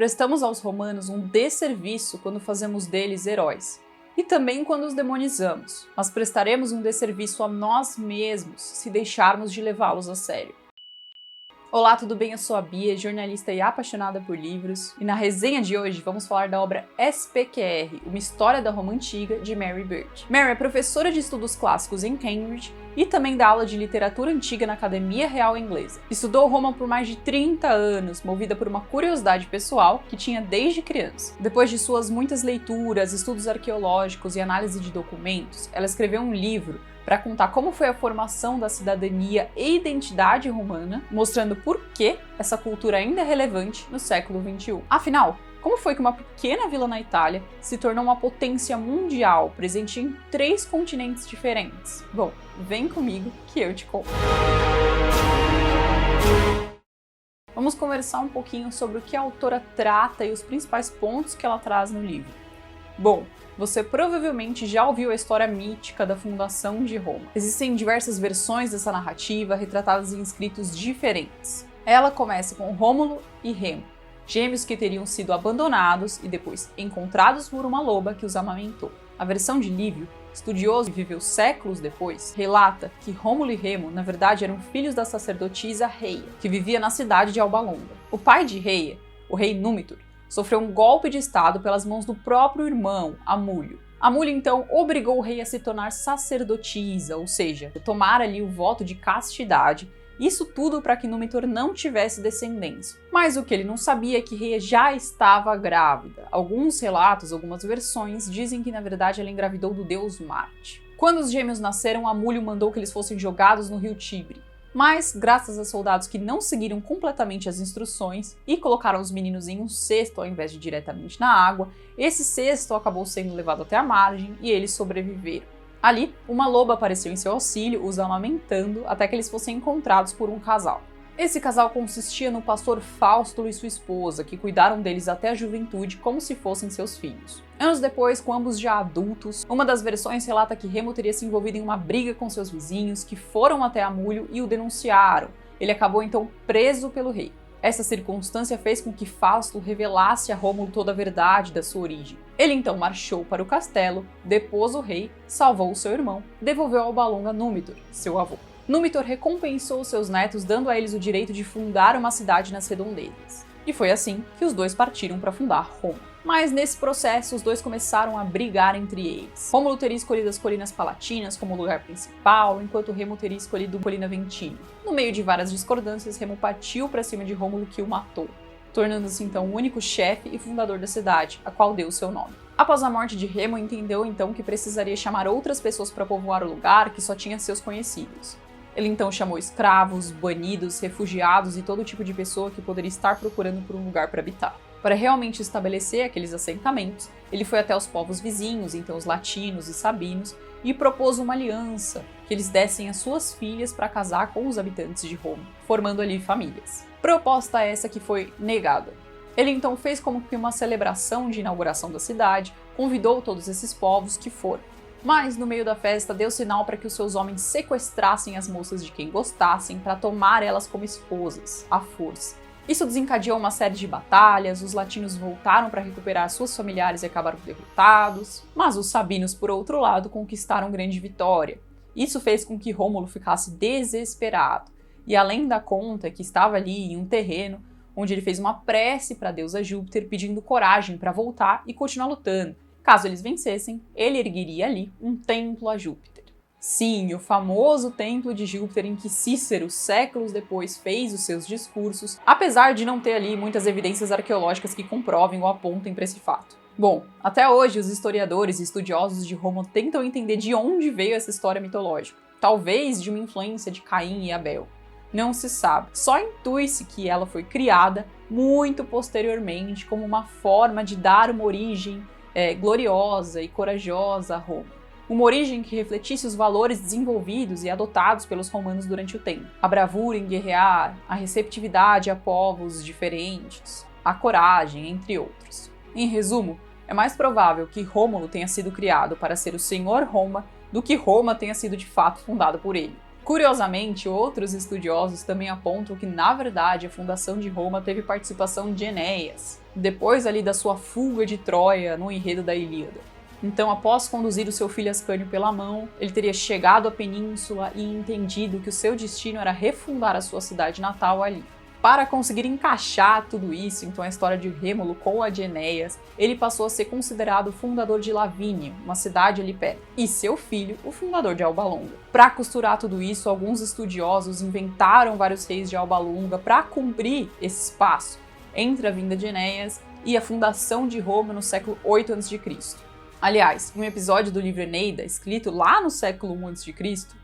Prestamos aos romanos um desserviço quando fazemos deles heróis, e também quando os demonizamos, mas prestaremos um desserviço a nós mesmos se deixarmos de levá-los a sério. Olá, tudo bem? Eu sou a Bia, jornalista e apaixonada por livros, e na resenha de hoje vamos falar da obra SPQR, uma história da Roma Antiga, de Mary Beard. Mary é professora de estudos clássicos em Cambridge e também dá aula de literatura antiga na Academia Real Inglesa. Estudou Roma por mais de 30 anos, movida por uma curiosidade pessoal que tinha desde criança. Depois de suas muitas leituras, estudos arqueológicos e análise de documentos, ela escreveu um livro para contar como foi a formação da cidadania e identidade romana, mostrando por que essa cultura ainda é relevante no século XXI. Afinal, como foi que uma pequena vila na Itália se tornou uma potência mundial, presente em 3 continentes diferentes? Bom, vem comigo que eu te conto. Vamos conversar um pouquinho sobre o que a autora trata e os principais pontos que ela traz no livro. Bom, você provavelmente já ouviu a história mítica da fundação de Roma. Existem diversas versões dessa narrativa, retratadas em escritos diferentes. Ela começa com Rômulo e Remo, gêmeos que teriam sido abandonados e depois encontrados por uma loba que os amamentou. A versão de Lívio, estudioso que viveu séculos depois, relata que Rômulo e Remo, na verdade, eram filhos da sacerdotisa Reia, que vivia na cidade de Alba Longa. O pai de Reia, o rei Númitor, sofreu um golpe de estado pelas mãos do próprio irmão, Amulio. Amulio, então, obrigou o rei a se tornar sacerdotisa, ou seja, tomar ali o voto de castidade, isso tudo para que Númitor não tivesse descendência. Mas o que ele não sabia é que Reia já estava grávida. Alguns relatos, algumas versões, dizem que na verdade ela engravidou do deus Marte. Quando os gêmeos nasceram, Amulio mandou que eles fossem jogados no rio Tibre. Mas, graças a soldados que não seguiram completamente as instruções e colocaram os meninos em um cesto ao invés de diretamente na água, esse cesto acabou sendo levado até a margem e eles sobreviveram. Ali, uma loba apareceu em seu auxílio, os amamentando, até que eles fossem encontrados por um casal. Esse casal consistia no pastor Fausto e sua esposa, que cuidaram deles até a juventude como se fossem seus filhos. Anos depois, com ambos já adultos, uma das versões relata que Remo teria se envolvido em uma briga com seus vizinhos, que foram até Amulio e o denunciaram. Ele acabou então preso pelo rei. Essa circunstância fez com que Fausto revelasse a Rômulo toda a verdade da sua origem. Ele então marchou para o castelo, depôs o rei, salvou o seu irmão, devolveu Alba Longa Númitor, seu avô. Númitor recompensou seus netos, dando a eles o direito de fundar uma cidade nas redondezas. E foi assim que os dois partiram para fundar Roma. Mas nesse processo, os dois começaram a brigar entre eles. Rômulo teria escolhido as Colinas Palatinas como lugar principal, enquanto Remo teria escolhido a Colina Ventina. No meio de várias discordâncias, Remo partiu para cima de Rômulo, que o matou, tornando-se então o único chefe e fundador da cidade, a qual deu o seu nome. Após a morte de Remo, entendeu então que precisaria chamar outras pessoas para povoar o lugar que só tinha seus conhecidos. Ele então chamou escravos, banidos, refugiados e todo tipo de pessoa que poderia estar procurando por um lugar para habitar. Para realmente estabelecer aqueles assentamentos, ele foi até os povos vizinhos, então os latinos e sabinos, e propôs uma aliança, que eles dessem as suas filhas para casar com os habitantes de Roma, formando ali famílias. Proposta essa que foi negada. Ele então fez como que uma celebração de inauguração da cidade, convidou todos esses povos que foram. Mas, no meio da festa, deu sinal para que os seus homens sequestrassem as moças de quem gostassem para tomar elas como esposas, à força. Isso desencadeou uma série de batalhas, os latinos voltaram para recuperar suas familiares e acabaram derrotados, mas os sabinos, por outro lado, conquistaram grande vitória. Isso fez com que Rômulo ficasse desesperado, e além da conta que estava ali em um terreno, onde ele fez uma prece para a deusa Júpiter pedindo coragem para voltar e continuar lutando. Caso eles vencessem, ele ergueria ali um templo a Júpiter. Sim, o famoso templo de Júpiter em que Cícero, séculos depois, fez os seus discursos, apesar de não ter ali muitas evidências arqueológicas que comprovem ou apontem para esse fato. Bom, até hoje os historiadores e estudiosos de Roma tentam entender de onde veio essa história mitológica. Talvez de uma influência de Caim e Abel. Não se sabe. Só intui-se que ela foi criada muito posteriormente como uma forma de dar uma origem gloriosa e corajosa a Roma. Uma origem que refletisse os valores desenvolvidos e adotados pelos romanos durante o tempo. A bravura em guerrear, a receptividade a povos diferentes, a coragem, entre outros. Em resumo, é mais provável que Rômulo tenha sido criado para ser o senhor Roma do que Roma tenha sido de fato fundada por ele. Curiosamente, outros estudiosos também apontam que, na verdade, a fundação de Roma teve participação de Enéas, depois ali da sua fuga de Troia no enredo da Ilíada. Então, após conduzir o seu filho Ascânio pela mão, ele teria chegado à península e entendido que o seu destino era refundar a sua cidade natal ali. Para conseguir encaixar tudo isso, então a história de Rômulo com a de Enéas, ele passou a ser considerado o fundador de Lavínia, uma cidade ali perto, e seu filho, o fundador de Alba Longa. Para costurar tudo isso, alguns estudiosos inventaram vários reis de Alba Longa para cumprir esse espaço entre a vinda de Enéas e a fundação de Roma no século 8 a.C. Aliás, um episódio do livro Eneida, escrito lá no século 1 a.C.,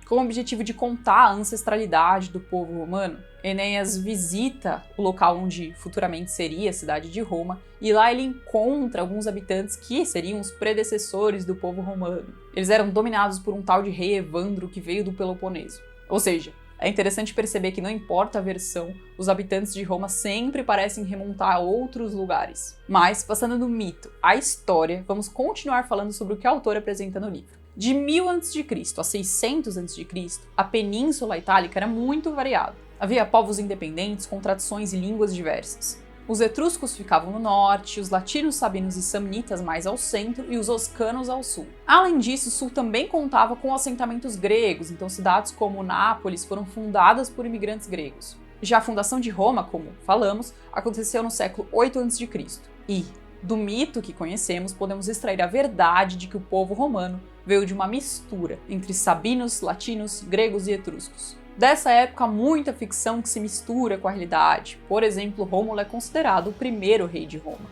com o objetivo de contar a ancestralidade do povo romano, Enéas visita o local onde futuramente seria a cidade de Roma, e lá ele encontra alguns habitantes que seriam os predecessores do povo romano. Eles eram dominados por um tal de rei Evandro que veio do Peloponeso. Ou seja, é interessante perceber que não importa a versão, os habitantes de Roma sempre parecem remontar a outros lugares. Mas, passando do mito à história, vamos continuar falando sobre o que o autor apresenta no livro. De 1000 a.C. a 600 a.C., a Península Itálica era muito variada. Havia povos independentes com tradições e línguas diversas. Os etruscos ficavam no norte, os latinos, sabinos e samnitas mais ao centro e os oscanos ao sul. Além disso, o sul também contava com assentamentos gregos, então cidades como Nápoles foram fundadas por imigrantes gregos. Já a fundação de Roma, como falamos, aconteceu no século 8 a.C. E, do mito que conhecemos, podemos extrair a verdade de que o povo romano veio de uma mistura entre sabinos, latinos, gregos e etruscos. Dessa época, há muita ficção que se mistura com a realidade. Por exemplo, Rômulo é considerado o primeiro rei de Roma.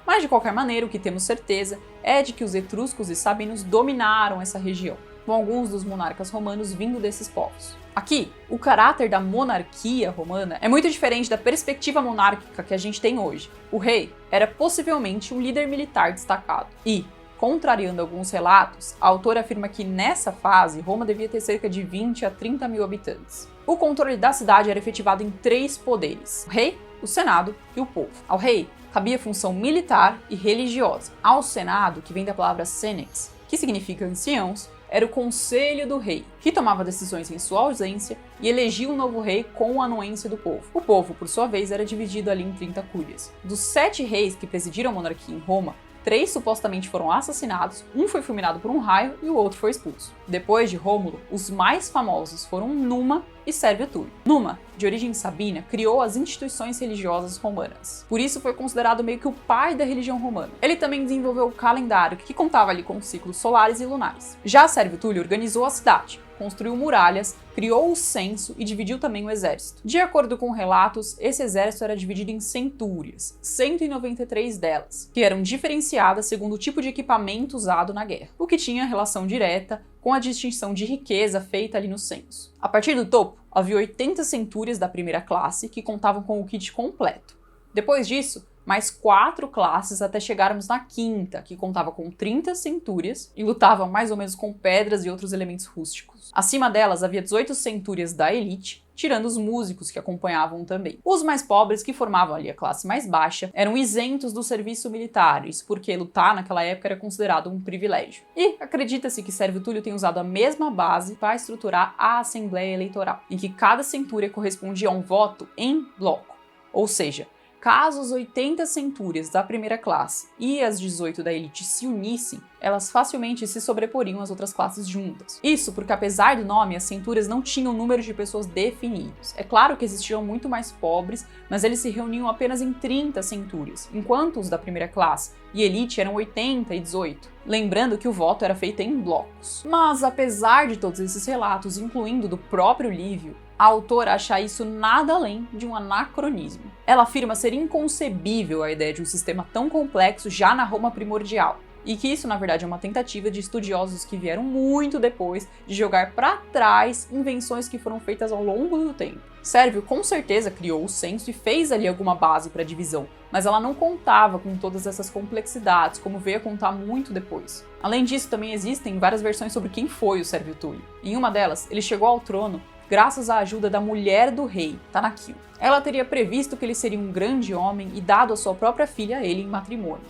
Mas, de qualquer maneira, o que temos certeza é de que os etruscos e sabinos dominaram essa região, com alguns dos monarcas romanos vindo desses povos. Aqui, o caráter da monarquia romana é muito diferente da perspectiva monárquica que a gente tem hoje. O rei era possivelmente um líder militar destacado e, contrariando alguns relatos, a autora afirma que nessa fase Roma devia ter cerca de 20 a 30 mil habitantes. O controle da cidade era efetivado em 3 poderes: o rei, o senado e o povo. Ao rei cabia função militar e religiosa. Ao senado, que vem da palavra senex, que significa anciãos, era o conselho do rei, que tomava decisões em sua ausência e elegia um novo rei com a anuência do povo. O povo, por sua vez, era dividido ali em 30 cúrias. Dos 7 reis que presidiram a monarquia em Roma, 3 supostamente foram assassinados, um foi fulminado por um raio e o outro foi expulso. Depois de Rômulo, os mais famosos foram Numa e Sérvio Túlio. Numa, de origem sabina, criou as instituições religiosas romanas. Por isso foi considerado meio que o pai da religião romana. Ele também desenvolveu o calendário, que contava ali com ciclos solares e lunares. Já Sérvio Túlio organizou a cidade, construiu muralhas, criou o censo e dividiu também o exército. De acordo com relatos, esse exército era dividido em centúrias, 193 delas, que eram diferenciadas segundo o tipo de equipamento usado na guerra, o que tinha relação direta com a distinção de riqueza feita ali no censo. A partir do topo, havia 80 centúrias da primeira classe que contavam com o kit completo. Depois disso, mais 4 classes até chegarmos na quinta, que contava com 30 centúrias e lutava mais ou menos com pedras e outros elementos rústicos. Acima delas havia 18 centúrias da elite, tirando os músicos que acompanhavam também. Os mais pobres, que formavam ali a classe mais baixa, eram isentos do serviço militar, isso porque lutar naquela época era considerado um privilégio. E acredita-se que Sérvio Túlio tem usado a mesma base para estruturar a Assembleia Eleitoral, em que cada centúria correspondia a um voto em bloco, ou seja, caso as 80 centúrias da primeira classe e as 18 da elite se unissem, elas facilmente se sobreporiam às outras classes juntas. Isso porque, apesar do nome, as centúrias não tinham números de pessoas definidos. É claro que existiam muito mais pobres, mas eles se reuniam apenas em 30 centúrias, enquanto os da primeira classe e elite eram 80 e 18. Lembrando que o voto era feito em blocos. Mas, apesar de todos esses relatos, incluindo do próprio Lívio, a autora acha isso nada além de um anacronismo. Ela afirma ser inconcebível a ideia de um sistema tão complexo já na Roma primordial, e que isso, na verdade, é uma tentativa de estudiosos que vieram muito depois de jogar para trás invenções que foram feitas ao longo do tempo. Sérvio com certeza criou o censo e fez ali alguma base para a divisão, mas ela não contava com todas essas complexidades, como veio a contar muito depois. Além disso, também existem várias versões sobre quem foi o Sérvio Túlio. Em uma delas, ele chegou ao trono graças à ajuda da mulher do rei, Tanaquil. Ela teria previsto que ele seria um grande homem e dado a sua própria filha a ele em matrimônio.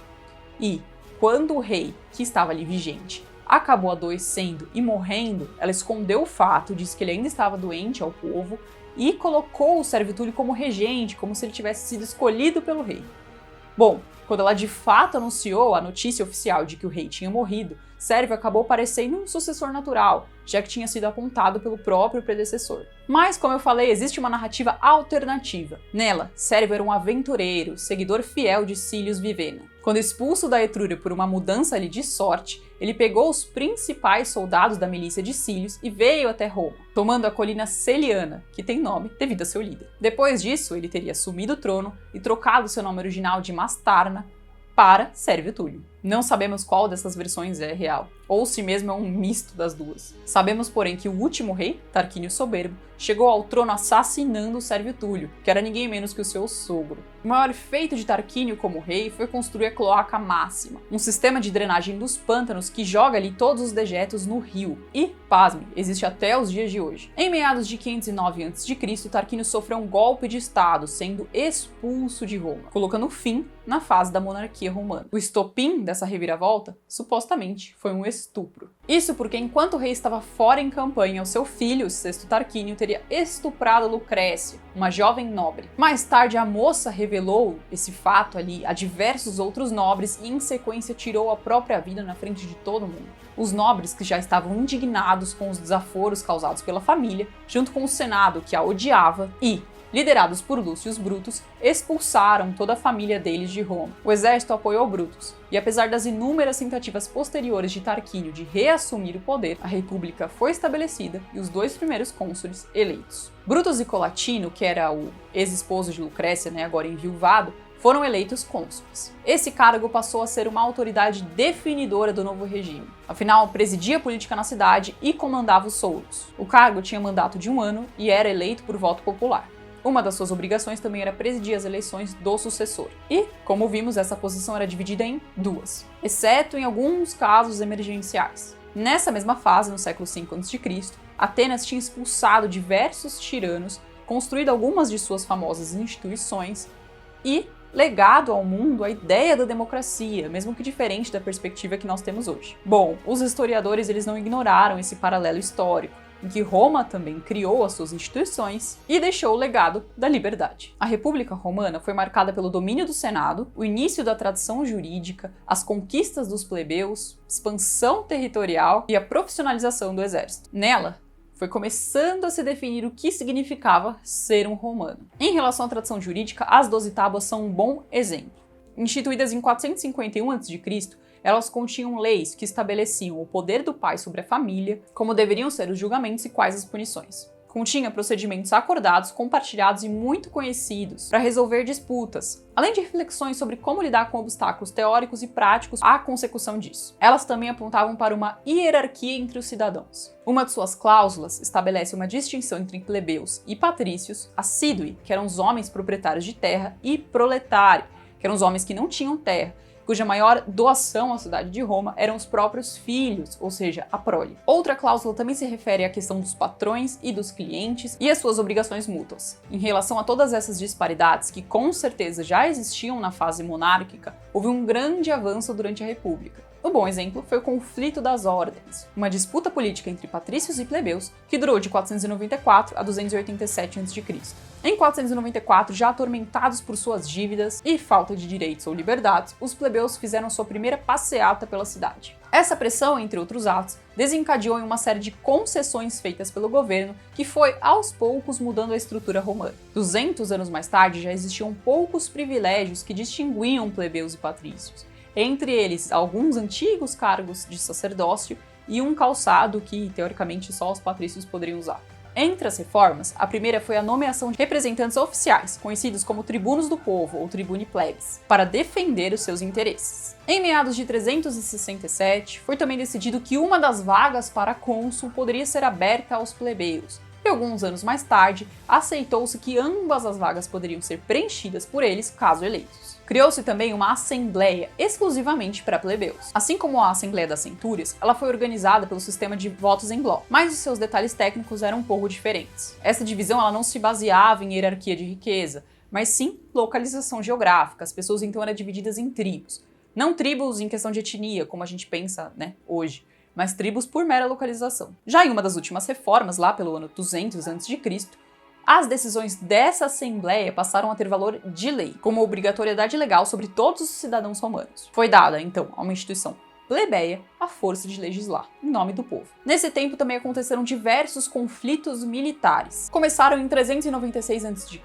E, quando o rei, que estava ali vigente, acabou adoecendo e morrendo, ela escondeu o fato, disse que ele ainda estava doente ao povo e colocou o Sérvio Túlio como regente, como se ele tivesse sido escolhido pelo rei. Bom, quando ela de fato anunciou a notícia oficial de que o rei tinha morrido, Sérvio acabou parecendo um sucessor natural, já que tinha sido apontado pelo próprio predecessor. Mas, como eu falei, existe uma narrativa alternativa. Nela, Sérvio era um aventureiro, seguidor fiel de Cílios Vivena. Quando expulso da Etrúria por uma mudança ali de sorte, ele pegou os principais soldados da milícia de Cílios e veio até Roma, tomando a colina Celiana, que tem nome devido a seu líder. Depois disso, ele teria assumido o trono e trocado seu nome original de Mastarna para Sérvio Túlio. Não sabemos qual dessas versões é real, ou se mesmo é um misto das duas. Sabemos, porém, que o último rei, Tarquínio Soberbo, chegou ao trono assassinando Sérvio Túlio, que era ninguém menos que o seu sogro. O maior feito de Tarquínio como rei foi construir a Cloaca Máxima, um sistema de drenagem dos pântanos que joga ali todos os dejetos no rio. E, pasme, existe até os dias de hoje. Em meados de 509 a.C., Tarquínio sofreu um golpe de estado, sendo expulso de Roma, colocando fim na fase da monarquia romana. O estopim dessa reviravolta, supostamente, foi um estupro. Isso porque enquanto o rei estava fora em campanha, o seu filho, o sexto Tarquínio, teria estuprado Lucrécia, uma jovem nobre. Mais tarde, a moça revelou esse fato ali a diversos outros nobres e, em sequência, tirou a própria vida na frente de todo mundo. Os nobres, que já estavam indignados com os desaforos causados pela família, junto com o Senado, que a odiava, e, liderados por Lúcio Brutus, expulsaram toda a família deles de Roma. O exército apoiou Brutus, e apesar das inúmeras tentativas posteriores de Tarquínio de reassumir o poder, a república foi estabelecida e os 2 primeiros cônsules eleitos. Brutus e Colatino, que era o ex-esposo de Lucrécia, agora enviuvado, foram eleitos cônsules. Esse cargo passou a ser uma autoridade definidora do novo regime. Afinal, presidia a política na cidade e comandava os soldos. O cargo tinha mandato de 1 ano e era eleito por voto popular. Uma das suas obrigações também era presidir as eleições do sucessor. E, como vimos, essa posição era dividida em 2, exceto em alguns casos emergenciais. Nessa mesma fase, no século V a.C., Atenas tinha expulsado diversos tiranos, construído algumas de suas famosas instituições e legado ao mundo a ideia da democracia, mesmo que diferente da perspectiva que nós temos hoje. Bom, os historiadores eles não ignoraram esse paralelo histórico, em que Roma também criou as suas instituições e deixou o legado da liberdade. A República Romana foi marcada pelo domínio do Senado, o início da tradição jurídica, as conquistas dos plebeus, expansão territorial e a profissionalização do exército. Nela, foi começando a se definir o que significava ser um romano. Em relação à tradição jurídica, as 12 tábuas são um bom exemplo. Instituídas em 451 a.C., elas continham leis que estabeleciam o poder do pai sobre a família, como deveriam ser os julgamentos e quais as punições. Continha procedimentos acordados, compartilhados e muito conhecidos para resolver disputas, além de reflexões sobre como lidar com obstáculos teóricos e práticos à consecução disso. Elas também apontavam para uma hierarquia entre os cidadãos. Uma de suas cláusulas estabelece uma distinção entre plebeus e patrícios, acidui, que eram os homens proprietários de terra, e proletário, que eram os homens que não tinham terra, cuja maior doação à cidade de Roma eram os próprios filhos, ou seja, a prole. Outra cláusula também se refere à questão dos patrões e dos clientes e às suas obrigações mútuas. Em relação a todas essas disparidades, que com certeza já existiam na fase monárquica, houve um grande avanço durante a República. Um bom exemplo foi o conflito das ordens, uma disputa política entre patrícios e plebeus que durou de 494 a 287 a.C. Em 494, já atormentados por suas dívidas e falta de direitos ou liberdades, os plebeus fizeram sua primeira passeata pela cidade. Essa pressão, entre outros atos, desencadeou em uma série de concessões feitas pelo governo que foi, aos poucos, mudando a estrutura romana. 200 anos mais tarde, já existiam poucos privilégios que distinguiam plebeus e patrícios. Entre eles, alguns antigos cargos de sacerdócio e um calçado que, teoricamente, só os patrícios poderiam usar. Entre as reformas, a primeira foi a nomeação de representantes oficiais, conhecidos como tribunos do povo ou tribuni plebis, para defender os seus interesses. Em meados de 367, foi também decidido que uma das vagas para cônsul poderia ser aberta aos plebeus, e alguns anos mais tarde, aceitou-se que ambas as vagas poderiam ser preenchidas por eles, caso eleitos. Criou-se também uma assembleia exclusivamente para plebeus. Assim como a Assembleia das Centúrias, ela foi organizada pelo sistema de votos em bloco, mas os seus detalhes técnicos eram um pouco diferentes. Essa divisão ela não se baseava em hierarquia de riqueza, mas sim localização geográfica. As pessoas então eram divididas em tribos. Não tribos em questão de etnia, como a gente pensa, hoje, mas tribos por mera localização. Já em uma das últimas reformas, lá pelo ano 200 a.C., as decisões dessa assembleia passaram a ter valor de lei, como obrigatoriedade legal sobre todos os cidadãos romanos. Foi dada, então, a uma instituição plebeia a força de legislar, em nome do povo. Nesse tempo também aconteceram diversos conflitos militares. Começaram em 396 a.C.,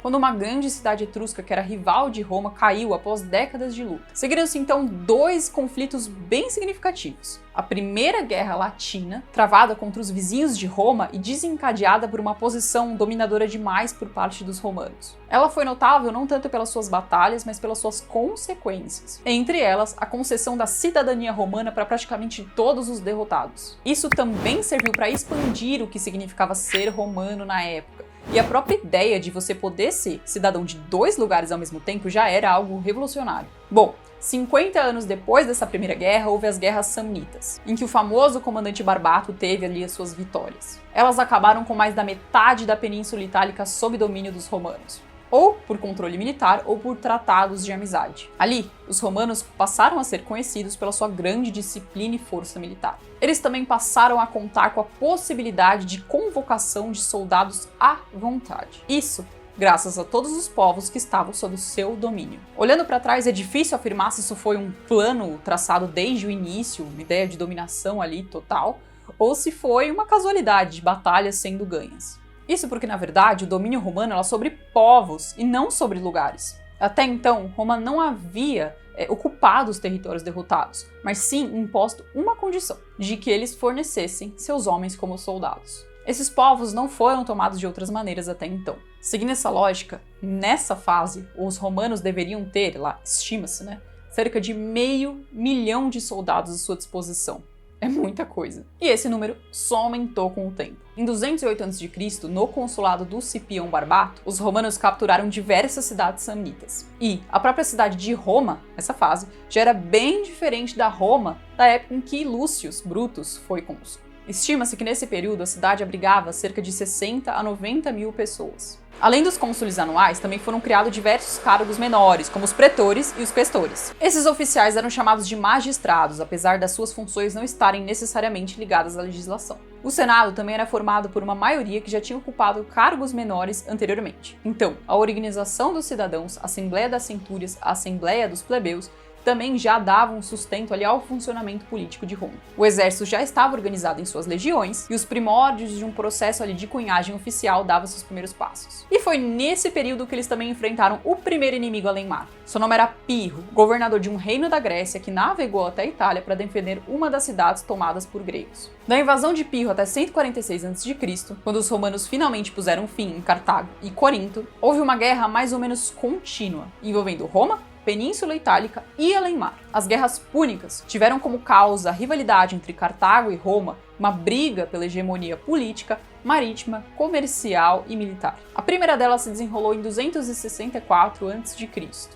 quando uma grande cidade etrusca, que era rival de Roma, caiu após décadas de luta. Seguiram-se então 2 conflitos bem significativos. A Primeira Guerra Latina, travada contra os vizinhos de Roma e desencadeada por uma posição dominadora demais por parte dos romanos. Ela foi notável não tanto pelas suas batalhas, mas pelas suas consequências. Entre elas, a concessão da cidadania romana para praticamente todos os derrotados. Isso também serviu para expandir o que significava ser romano na época. E a própria ideia de você poder ser cidadão de 2 lugares ao mesmo tempo já era algo revolucionário. Bom, 50 anos depois dessa primeira guerra, houve as guerras samnitas, em que o famoso comandante Barbato teve ali as suas vitórias. Elas acabaram com mais da metade da Península Itálica sob domínio dos romanos, ou por controle militar ou por tratados de amizade. Ali, os romanos passaram a ser conhecidos pela sua grande disciplina e força militar. Eles também passaram a contar com a possibilidade de convocação de soldados à vontade. Isso graças a todos os povos que estavam sob o seu domínio. Olhando para trás, é difícil afirmar se isso foi um plano traçado desde o início, uma ideia de dominação ali total, ou se foi uma casualidade de batalhas sendo ganhas. Isso porque, na verdade, o domínio romano era sobre povos e não sobre lugares. Até então, Roma não havia ocupado os territórios derrotados, mas sim imposto uma condição, de que eles fornecessem seus homens como soldados. Esses povos não foram tomados de outras maneiras até então. Seguindo essa lógica, nessa fase, os romanos deveriam ter, lá estima-se, cerca de 500 mil de soldados à sua disposição. É muita coisa. E esse número só aumentou com o tempo. Em 208 a.C., no consulado do Cipião Barbato, os romanos capturaram diversas cidades samnitas. E a própria cidade de Roma, nessa fase, já era bem diferente da Roma da época em que Lúcio Brutus foi cônsul. Estima-se que nesse período a cidade abrigava cerca de 60 a 90 mil pessoas. Além dos cônsules anuais, também foram criados diversos cargos menores, como os pretores e os questores. Esses oficiais eram chamados de magistrados, apesar das suas funções não estarem necessariamente ligadas à legislação. O Senado também era formado por uma maioria que já tinha ocupado cargos menores anteriormente. Então, a organização dos cidadãos, a Assembleia das Centúrias, a Assembleia dos Plebeus, também já davam um sustento ali ao funcionamento político de Roma. O exército já estava organizado em suas legiões e os primórdios de um processo ali de cunhagem oficial davam seus primeiros passos. E foi nesse período que eles também enfrentaram o primeiro inimigo além-mar. Seu nome era Pirro, governador de um reino da Grécia que navegou até a Itália para defender uma das cidades tomadas por gregos. Da invasão de Pirro até 146 a.C., quando os romanos finalmente puseram fim em Cartago e Corinto, houve uma guerra mais ou menos contínua, envolvendo Roma, Península Itálica e além-mar. As guerras púnicas tiveram como causa a rivalidade entre Cartago e Roma, uma briga pela hegemonia política, marítima, comercial e militar. A primeira delas se desenrolou em 264 a.C.,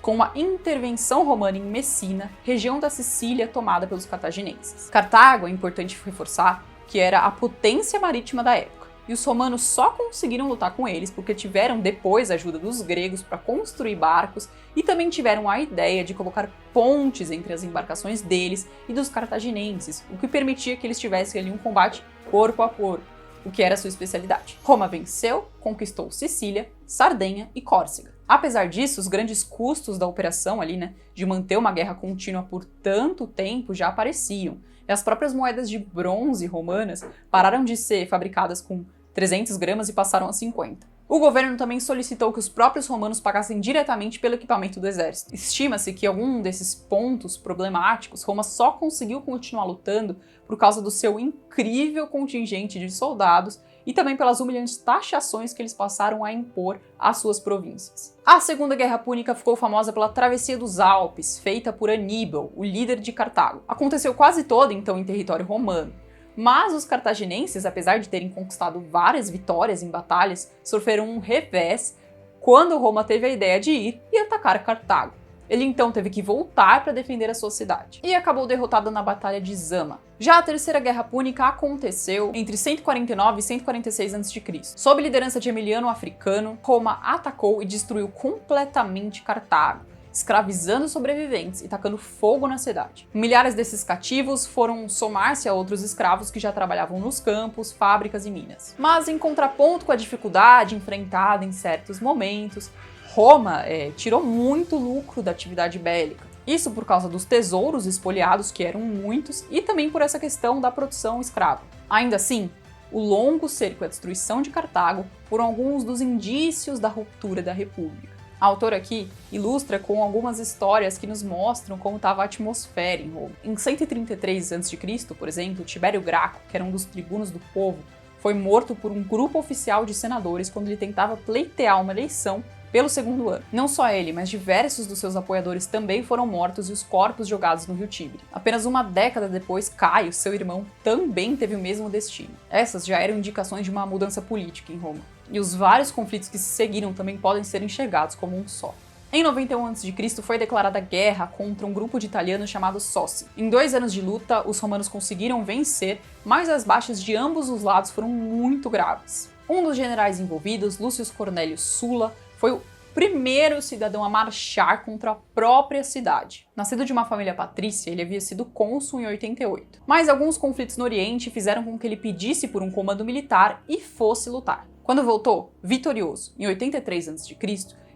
com uma intervenção romana em Messina, região da Sicília tomada pelos cartaginenses. Cartago, é importante reforçar, que era a potência marítima da época. E os romanos só conseguiram lutar com eles porque tiveram depois a ajuda dos gregos para construir barcos e também tiveram a ideia de colocar pontes entre as embarcações deles e dos cartaginenses, o que permitia que eles tivessem ali um combate corpo a corpo, o que era sua especialidade. Roma venceu, conquistou Sicília, Sardenha e Córcega. Apesar disso, os grandes custos da operação ali, de manter uma guerra contínua por tanto tempo já apareciam. E as próprias moedas de bronze romanas pararam de ser fabricadas com 300 gramas e passaram a 50. O governo também solicitou que os próprios romanos pagassem diretamente pelo equipamento do exército. Estima-se que algum desses pontos problemáticos, Roma só conseguiu continuar lutando por causa do seu incrível contingente de soldados e também pelas humilhantes taxações que eles passaram a impor às suas províncias. A Segunda Guerra Púnica ficou famosa pela travessia dos Alpes, feita por Aníbal, o líder de Cartago. Aconteceu quase toda, então, em território romano. Mas os cartaginenses, apesar de terem conquistado várias vitórias em batalhas, sofreram um revés quando Roma teve a ideia de ir e atacar Cartago. Ele então teve que voltar para defender a sua cidade e acabou derrotado na Batalha de Zama. Já a Terceira Guerra Púnica aconteceu entre 149 e 146 a.C. Sob liderança de Emiliano o Africano, Roma atacou e destruiu completamente Cartago. escravizando sobreviventes e tacando fogo na cidade. Milhares desses cativos foram somar-se a outros escravos que já trabalhavam nos campos, fábricas e minas. Mas em contraponto com a dificuldade enfrentada em certos momentos, Roma tirou muito lucro da atividade bélica. Isso por causa dos tesouros espoliados, que eram muitos, e também por essa questão da produção escrava. Ainda assim, o longo cerco e a destruição de Cartago foram alguns dos indícios da ruptura da República. A autora aqui ilustra com algumas histórias que nos mostram como estava a atmosfera em Roma. Em 133 a.C., por exemplo, Tibério Graco, que era um dos tribunos do povo, foi morto por um grupo oficial de senadores quando ele tentava pleitear uma eleição pelo segundo ano. Não só ele, mas diversos dos seus apoiadores também foram mortos e os corpos jogados no rio Tibre. Apenas uma década depois, Caio, seu irmão, também teve o mesmo destino. Essas já eram indicações de uma mudança política em Roma. E os vários conflitos que se seguiram também podem ser enxergados como um só. Em 91 a.C. foi declarada guerra contra um grupo de italianos chamado Sossi. Em 2 anos de luta, os romanos conseguiram vencer, mas as baixas de ambos os lados foram muito graves. Um dos generais envolvidos, Lúcio Cornélio Sulla, foi o primeiro cidadão a marchar contra a própria cidade. Nascido de uma família patrícia, ele havia sido cônsul em 88. Mas alguns conflitos no Oriente fizeram com que ele pedisse por um comando militar e fosse lutar. Quando voltou, vitorioso, em 83 a.C.,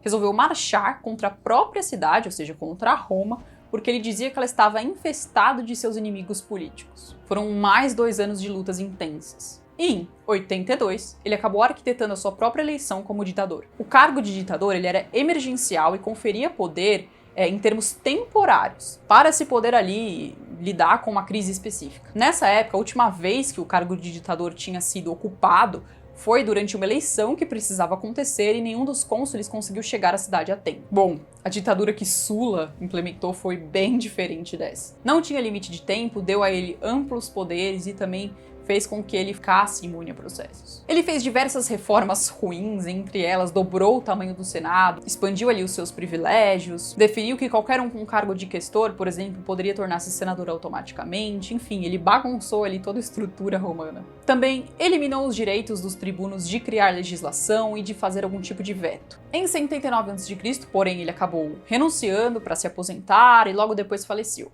resolveu marchar contra a própria cidade, ou seja, contra Roma, porque ele dizia que ela estava infestada de seus inimigos políticos. Foram mais 2 anos de lutas intensas. E em 82, ele acabou arquitetando a sua própria eleição como ditador. O cargo de ditador ele era emergencial e conferia poder em termos temporários, para se poder ali lidar com uma crise específica. Nessa época, a última vez que o cargo de ditador tinha sido ocupado foi durante uma eleição que precisava acontecer e nenhum dos cônsules conseguiu chegar à cidade a tempo. Bom, a ditadura que Sulla implementou foi bem diferente dessa. Não tinha limite de tempo, deu a ele amplos poderes e também fez com que ele ficasse imune a processos. Ele fez diversas reformas ruins, entre elas dobrou o tamanho do Senado, expandiu ali os seus privilégios, definiu que qualquer um com cargo de questor, por exemplo, poderia tornar-se senador automaticamente, enfim, ele bagunçou ali toda a estrutura romana. Também eliminou os direitos dos tribunos de criar legislação e de fazer algum tipo de veto. Em 79 a.C., porém, ele acabou renunciando para se aposentar e logo depois faleceu.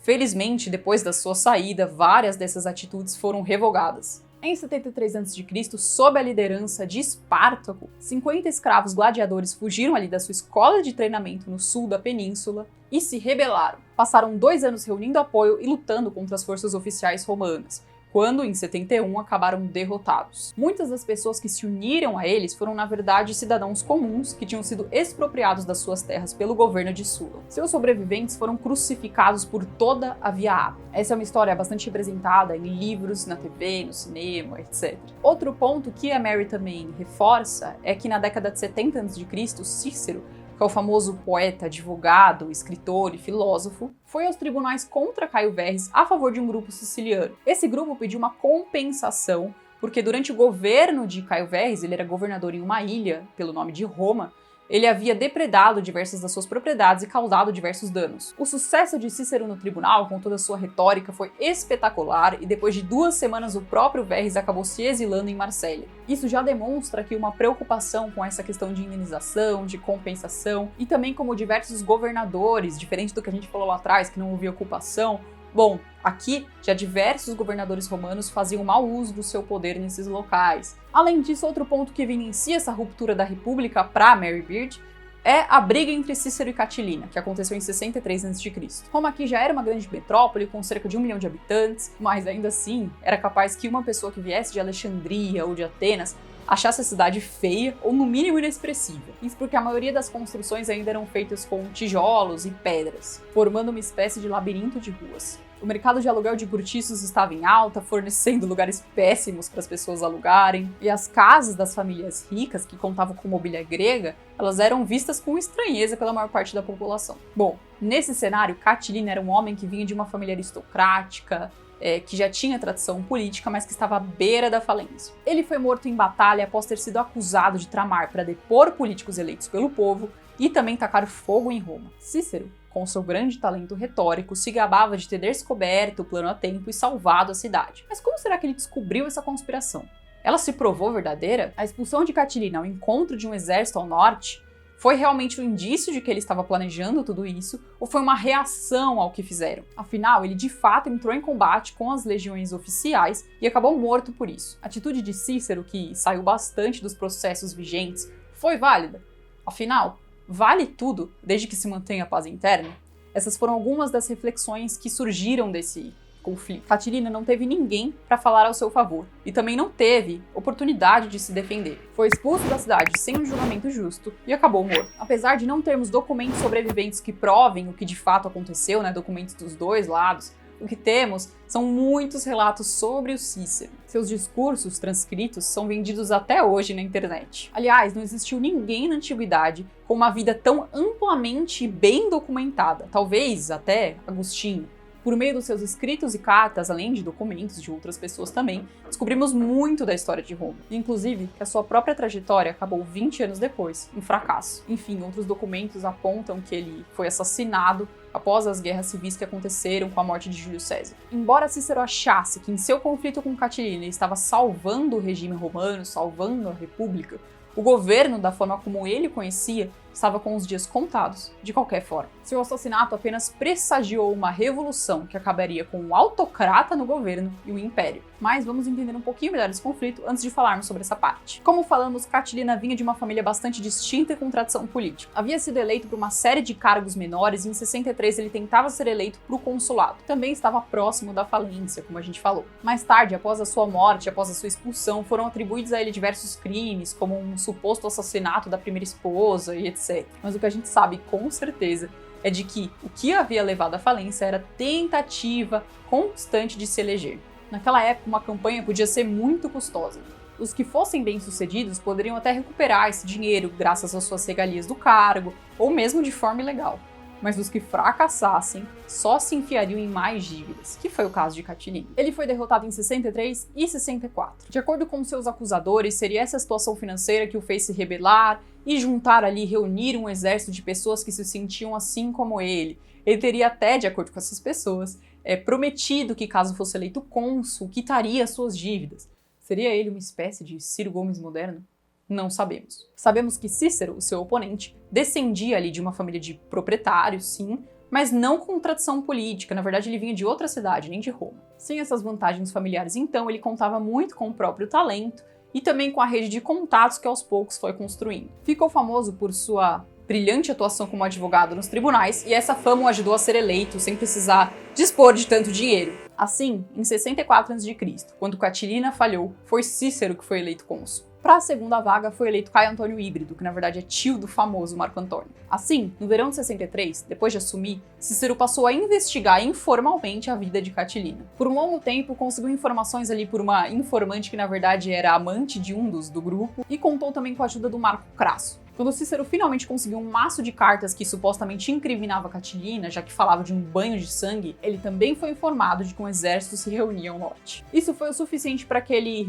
Felizmente, depois da sua saída, várias dessas atitudes foram revogadas. Em 73 a.C., sob a liderança de Espartaco, 50 escravos gladiadores fugiram ali da sua escola de treinamento no sul da península e se rebelaram. Passaram 2 anos reunindo apoio e lutando contra as forças oficiais romanas, quando, em 71, acabaram derrotados. Muitas das pessoas que se uniram a eles foram, na verdade, cidadãos comuns que tinham sido expropriados das suas terras pelo governo de Sulla. Seus sobreviventes foram crucificados por toda a Via Ápia. Essa é uma história bastante representada em livros, na TV, no cinema, etc. Outro ponto que a Mary também reforça é que na década de 70 a.C., Cícero, que é o famoso poeta, advogado, escritor e filósofo, foi aos tribunais contra Caio Verres a favor de um grupo siciliano. Esse grupo pediu uma compensação, porque durante o governo de Caio Verres, ele era governador em uma ilha, pelo nome de Roma, ele havia depredado diversas das suas propriedades e causado diversos danos. O sucesso de Cícero no tribunal, com toda a sua retórica, foi espetacular e depois de 2 semanas o próprio Verres acabou se exilando em Marsella. Isso já demonstra que uma preocupação com essa questão de indenização, de compensação e também como diversos governadores, diferente do que a gente falou lá atrás, que não houve ocupação, bom, aqui já diversos governadores romanos faziam mau uso do seu poder nesses locais. Além disso, outro ponto que evidencia essa ruptura da República para Mary Beard é a briga entre Cícero e Catilina, que aconteceu em 63 a.C. Roma aqui já era uma grande metrópole com cerca de 1 milhão de habitantes, mas ainda assim era capaz que uma pessoa que viesse de Alexandria ou de Atenas achasse a cidade feia ou no mínimo inexpressiva. Isso porque a maioria das construções ainda eram feitas com tijolos e pedras, formando uma espécie de labirinto de ruas. O mercado de aluguel de cortiços estava em alta, fornecendo lugares péssimos para as pessoas alugarem, e as casas das famílias ricas, que contavam com mobília grega, elas eram vistas com estranheza pela maior parte da população. Bom, nesse cenário, Catilina era um homem que vinha de uma família aristocrática, que já tinha tradição política, mas que estava à beira da falência. Ele foi morto em batalha após ter sido acusado de tramar para depor políticos eleitos pelo povo e também tacar fogo em Roma. Cícero, com seu grande talento retórico, se gabava de ter descoberto o plano a tempo e salvado a cidade. Mas como será que ele descobriu essa conspiração? Ela se provou verdadeira? A expulsão de Catilina ao encontro de um exército ao norte Foi realmente um indício de que ele estava planejando tudo isso, ou foi uma reação ao que fizeram? Afinal, ele de fato entrou em combate com as legiões oficiais e acabou morto por isso. A atitude de Cícero, que saiu bastante dos processos vigentes, foi válida? Afinal, vale tudo desde que se mantenha a paz interna? Essas foram algumas das reflexões que surgiram desse conflito. Catilina não teve ninguém para falar ao seu favor e também não teve oportunidade de se defender. Foi expulso da cidade sem um julgamento justo e acabou morto. Apesar de não termos documentos sobreviventes que provem o que de fato aconteceu, documentos dos dois lados, o que temos são muitos relatos sobre o Cícero. Seus discursos transcritos são vendidos até hoje na internet. Aliás, não existiu ninguém na antiguidade com uma vida tão amplamente bem documentada, talvez até Agostinho. Por meio dos seus escritos e cartas, além de documentos de outras pessoas também, descobrimos muito da história de Roma. Inclusive, que a sua própria trajetória acabou 20 anos depois, em fracasso. Enfim, outros documentos apontam que ele foi assassinado após as guerras civis que aconteceram com a morte de Júlio César. Embora Cícero achasse que em seu conflito com Catilina ele estava salvando o regime romano, salvando a república, o governo, da forma como ele conhecia, estava com os dias contados, de qualquer forma. Seu assassinato apenas pressagiou uma revolução que acabaria com um autocrata no governo e o império. Mas vamos entender um pouquinho melhor esse conflito antes de falarmos sobre essa parte. Como falamos, Catilina vinha de uma família bastante distinta e com tradição política. Havia sido eleito por uma série de cargos menores e em 63 ele tentava ser eleito para o consulado. Também estava próximo da falência, como a gente falou. Mais tarde, após a sua morte, após a sua expulsão, foram atribuídos a ele diversos crimes, como um suposto assassinato da primeira esposa e etc. Mas o que a gente sabe com certeza é de que o que havia levado à falência era a tentativa constante de se eleger. Naquela época, uma campanha podia ser muito custosa. Os que fossem bem-sucedidos poderiam até recuperar esse dinheiro graças às suas regalias do cargo, ou mesmo de forma ilegal. Mas os que fracassassem só se enfiariam em mais dívidas, que foi o caso de Catilina. Ele foi derrotado em 63 e 64. De acordo com seus acusadores, seria essa situação financeira que o fez se rebelar e juntar ali, reunir um exército de pessoas que se sentiam assim como ele. Ele teria até, de acordo com essas pessoas, prometido que caso fosse eleito cônsul, quitaria suas dívidas. Seria ele uma espécie de Ciro Gomes moderno? Não sabemos. Sabemos que Cícero, o seu oponente, descendia ali de uma família de proprietários, sim, mas não com tradição política. Na verdade, ele vinha de outra cidade, nem de Roma. Sem essas vantagens familiares, então, ele contava muito com o próprio talento e também com a rede de contatos que aos poucos foi construindo. Ficou famoso por sua brilhante atuação como advogado nos tribunais e essa fama o ajudou a ser eleito sem precisar dispor de tanto dinheiro. Assim, em 64 a.C., quando Catilina falhou, foi Cícero que foi eleito cônsul. Para a segunda vaga foi eleito Caio Antônio Híbrido, que na verdade é tio do famoso Marco Antônio. Assim, no verão de 63, depois de assumir, Cícero passou a investigar informalmente a vida de Catilina. Por um longo tempo, conseguiu informações ali por uma informante que na verdade era amante de um do grupo e contou também com a ajuda do Marco Crasso. Quando Cícero finalmente conseguiu um maço de cartas que supostamente incriminava Catilina, já que falava de um banho de sangue, ele também foi informado de que um exército se reunia ao norte. Isso foi o suficiente para que ele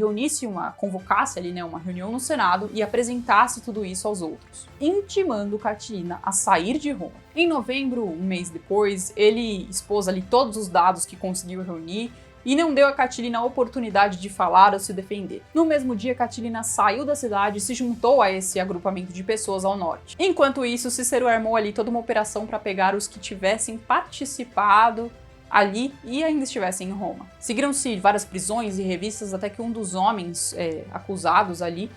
convocasse ali, uma reunião no Senado e apresentasse tudo isso aos outros, intimando Catilina a sair de Roma. Em novembro, um mês depois, ele expôs ali todos os dados que conseguiu reunir e não deu a Catilina a oportunidade de falar ou se defender. No mesmo dia, Catilina saiu da cidade e se juntou a esse agrupamento de pessoas ao norte. Enquanto isso, Cícero armou ali toda uma operação para pegar os que tivessem participado ali e ainda estivessem em Roma. Seguiram-se várias prisões e revistas até que um dos homens acusados ali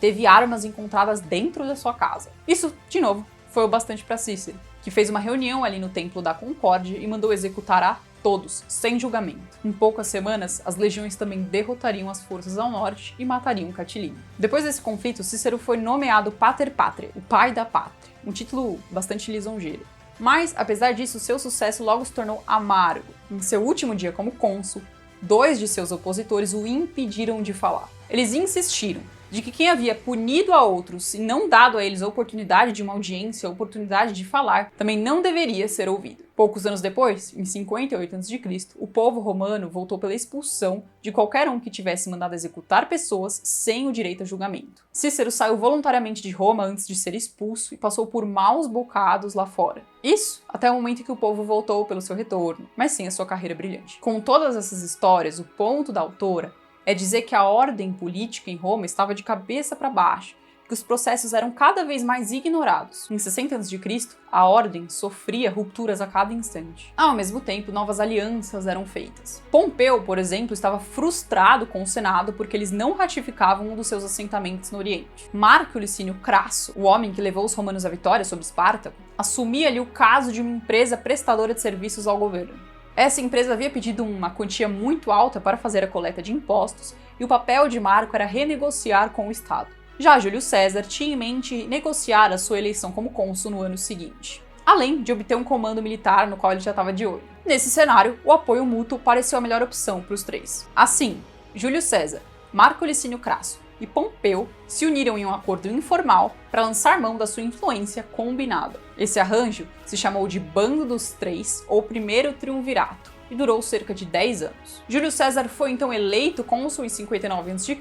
teve armas encontradas dentro da sua casa. Isso, de novo, foi o bastante para Cícero, que fez uma reunião ali no Templo da Concórdia e mandou executar a todos, sem julgamento. Em poucas semanas, as legiões também derrotariam as forças ao norte e matariam Catilina. Depois desse conflito, Cícero foi nomeado Pater Patria, o pai da pátria, um título bastante lisonjeiro. Mas, apesar disso, seu sucesso logo se tornou amargo. Em seu último dia como cônsul, 2 de seus opositores o impediram de falar. Eles insistiram de que quem havia punido a outros e não dado a eles a oportunidade de uma audiência, a oportunidade de falar, também não deveria ser ouvido. Poucos anos depois, em 58 a.C., o povo romano voltou pela expulsão de qualquer um que tivesse mandado executar pessoas sem o direito a julgamento. Cícero saiu voluntariamente de Roma antes de ser expulso e passou por maus bocados lá fora. Isso até o momento em que o povo voltou pelo seu retorno, mas sem a sua carreira brilhante. Com todas essas histórias, o ponto da autora é dizer que a ordem política em Roma estava de cabeça para baixo, que os processos eram cada vez mais ignorados. Em 60 a.C., a ordem sofria rupturas a cada instante. Ao mesmo tempo, novas alianças eram feitas. Pompeu, por exemplo, estava frustrado com o Senado porque eles não ratificavam um dos seus assentamentos no Oriente. Marco Licínio Crasso, o homem que levou os romanos à vitória sobre Esparta, assumia ali o caso de uma empresa prestadora de serviços ao governo. Essa empresa havia pedido uma quantia muito alta para fazer a coleta de impostos e o papel de Marco era renegociar com o Estado. Já Júlio César tinha em mente negociar a sua eleição como cônsul no ano seguinte, além de obter um comando militar no qual ele já estava de olho. Nesse cenário, o apoio mútuo pareceu a melhor opção para os três. Assim, Júlio César, Marco Licínio Crasso e Pompeu se uniram em um acordo informal para lançar mão da sua influência combinada. Esse arranjo se chamou de Bando dos Três, ou Primeiro Triunvirato, e durou cerca de 10 anos. Júlio César foi então eleito cônsul em 59 a.C.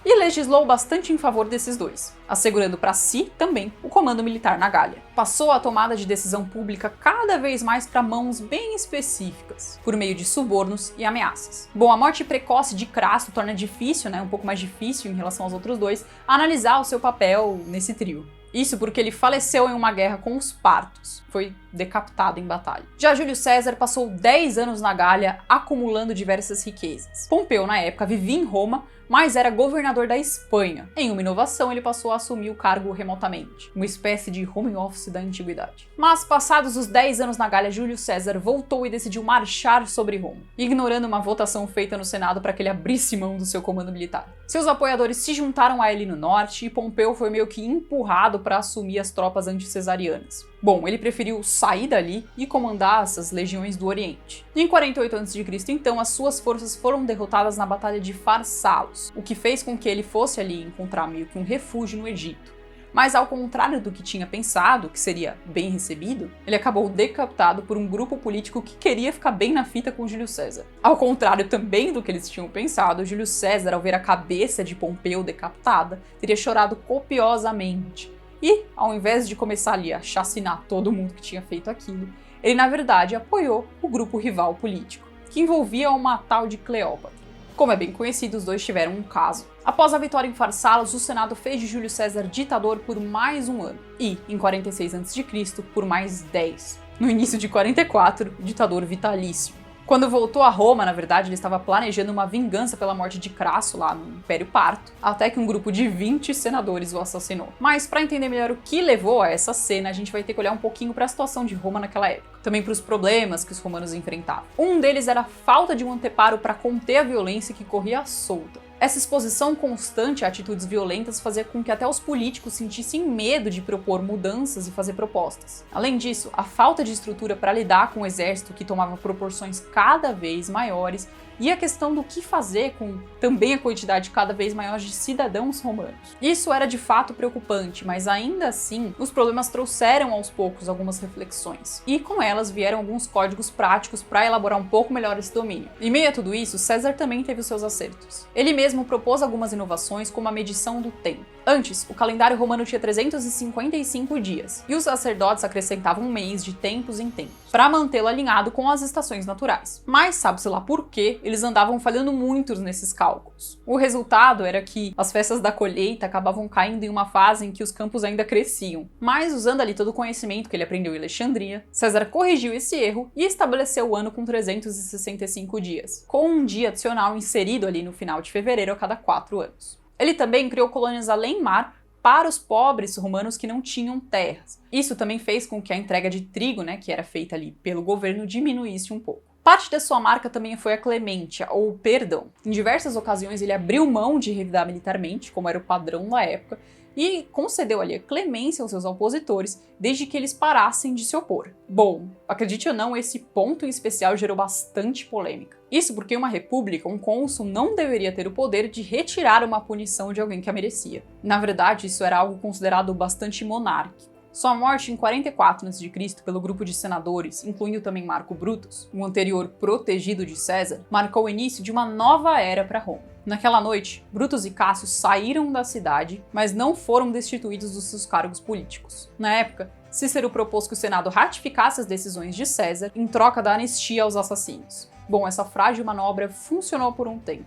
e legislou bastante em favor desses dois, assegurando para si também o comando militar na Gália. Passou a tomada de decisão pública cada vez mais para mãos bem específicas, por meio de subornos e ameaças. Bom, a morte precoce de Crasso torna difícil, um pouco mais difícil em relação aos outros dois, analisar o seu papel nesse trio. Isso porque ele faleceu em uma guerra com os partos, foi decapitado em batalha. Já Júlio César passou 10 anos na Gália, acumulando diversas riquezas. Pompeu, na época, vivia em Roma, mas era governador da Espanha. Em uma inovação, ele passou a assumir o cargo remotamente, uma espécie de home office da antiguidade. Mas, passados os 10 anos na Gália, Júlio César voltou e decidiu marchar sobre Roma, ignorando uma votação feita no Senado para que ele abrisse mão do seu comando militar. Seus apoiadores se juntaram a ele no norte e Pompeu foi meio que empurrado para assumir as tropas anticesarianas. Bom, ele preferiu sair dali e comandar essas legiões do Oriente. Em 48 a.C., então, as suas forças foram derrotadas na Batalha de Farsalos, o que fez com que ele fosse ali encontrar meio que um refúgio no Egito. Mas ao contrário do que tinha pensado, que seria bem recebido, ele acabou decapitado por um grupo político que queria ficar bem na fita com Júlio César. Ao contrário também do que eles tinham pensado, Júlio César, ao ver a cabeça de Pompeu decapitada, teria chorado copiosamente. E, ao invés de começar ali a chacinar todo mundo que tinha feito aquilo, ele na verdade apoiou o grupo rival político, que envolvia uma tal de Cleópatra. Como é bem conhecido, os dois tiveram um caso. Após a vitória em Farsalos, o Senado fez de Júlio César ditador por mais um ano, e, em 46 a.C., por mais 10. No início de 44, ditador vitalício. Quando voltou a Roma, na verdade, ele estava planejando uma vingança pela morte de Crasso lá no Império Parto, até que um grupo de 20 senadores o assassinou. Mas para entender melhor o que levou a essa cena, a gente vai ter que olhar um pouquinho para a situação de Roma naquela época, também para os problemas que os romanos enfrentavam. Um deles era a falta de um anteparo para conter a violência que corria solta. Essa exposição constante a atitudes violentas fazia com que até os políticos sentissem medo de propor mudanças e fazer propostas. Além disso, a falta de estrutura para lidar com um exército que tomava proporções cada vez maiores e a questão do que fazer com também a quantidade cada vez maior de cidadãos romanos. Isso era de fato preocupante, mas ainda assim, os problemas trouxeram aos poucos algumas reflexões, e com elas vieram alguns códigos práticos para elaborar um pouco melhor esse domínio. Em meio a tudo isso, César também teve os seus acertos. Ele mesmo propôs algumas inovações, como a medição do tempo. Antes, o calendário romano tinha 355 dias, e os sacerdotes acrescentavam um mês de tempos em tempos, para mantê-lo alinhado com as estações naturais. Mas sabe-se lá por quê, eles andavam falhando muito nesses cálculos. O resultado era que as festas da colheita acabavam caindo em uma fase em que os campos ainda cresciam. Mas, usando ali todo o conhecimento que ele aprendeu em Alexandria, César corrigiu esse erro e estabeleceu o ano com 365 dias, com um dia adicional inserido ali no final de fevereiro a cada 4 anos. Ele também criou colônias além-mar para os pobres romanos que não tinham terras. Isso também fez com que a entrega de trigo, que era feita ali pelo governo, diminuísse um pouco. Parte da sua marca também foi a clemência, ou o perdão. Em diversas ocasiões ele abriu mão de revidar militarmente, como era o padrão na época, e concedeu ali a clemência aos seus opositores, desde que eles parassem de se opor. Bom, acredite ou não, esse ponto em especial gerou bastante polêmica. Isso porque em uma república, um cônsul não deveria ter o poder de retirar uma punição de alguém que a merecia. Na verdade, isso era algo considerado bastante monárquico. Sua morte em 44 a.C. pelo grupo de senadores, incluindo também Marco Brutus, o anterior protegido de César, marcou o início de uma nova era para Roma. Naquela noite, Brutus e Cássio saíram da cidade, mas não foram destituídos dos seus cargos políticos. Na época, Cícero propôs que o Senado ratificasse as decisões de César em troca da anistia aos assassinos. Bom, essa frágil manobra funcionou por um tempo.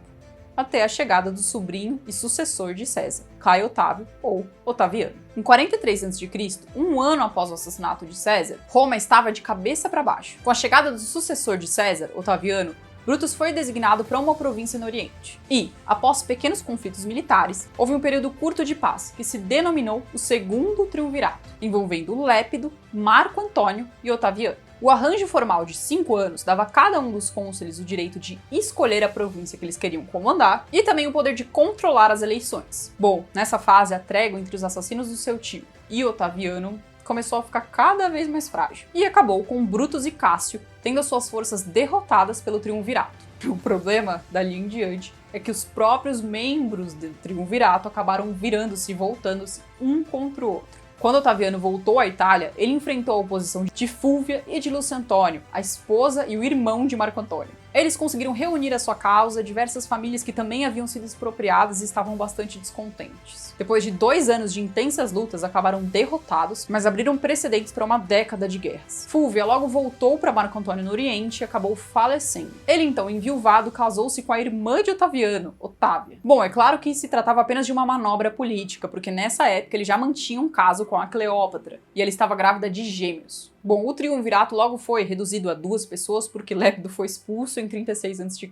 até a chegada do sobrinho e sucessor de César, Caio Otávio ou Otaviano. Em 43 a.C., um ano após o assassinato de César, Roma estava de cabeça para baixo. Com a chegada do sucessor de César, Otaviano, Brutus foi designado para uma província no Oriente. E, após pequenos conflitos militares, houve um período curto de paz, que se denominou o Segundo Triunvirato, envolvendo Lépido, Marco Antônio e Otaviano. O arranjo formal de 5 anos dava a cada um dos cônsules o direito de escolher a província que eles queriam comandar e também o poder de controlar as eleições. Bom, nessa fase, a trégua entre os assassinos do seu tio e Otaviano começou a ficar cada vez mais frágil, e acabou com Brutus e Cássio tendo as suas forças derrotadas pelo Triunvirato. O problema, dali em diante, é que os próprios membros do Triunvirato acabaram virando-se e voltando-se um contra o outro. Quando Otaviano voltou à Itália, ele enfrentou a oposição de Fúvia e de Lúcio Antônio, a esposa e o irmão de Marco Antônio. Eles conseguiram reunir à sua causa diversas famílias que também haviam sido expropriadas e estavam bastante descontentes. Depois de 2 anos de intensas lutas, acabaram derrotados, mas abriram precedentes para uma década de guerras. Fúvia logo voltou para Marco Antônio no Oriente e acabou falecendo. Ele então, enviuvado, casou-se com a irmã de Otaviano, Otávia. Bom, é claro que se tratava apenas de uma manobra política, porque nessa época ele já mantinha um caso com a Cleópatra, e ela estava grávida de gêmeos. Bom, o triunvirato logo foi reduzido a 2 pessoas porque Lépido foi expulso em 36 a.C.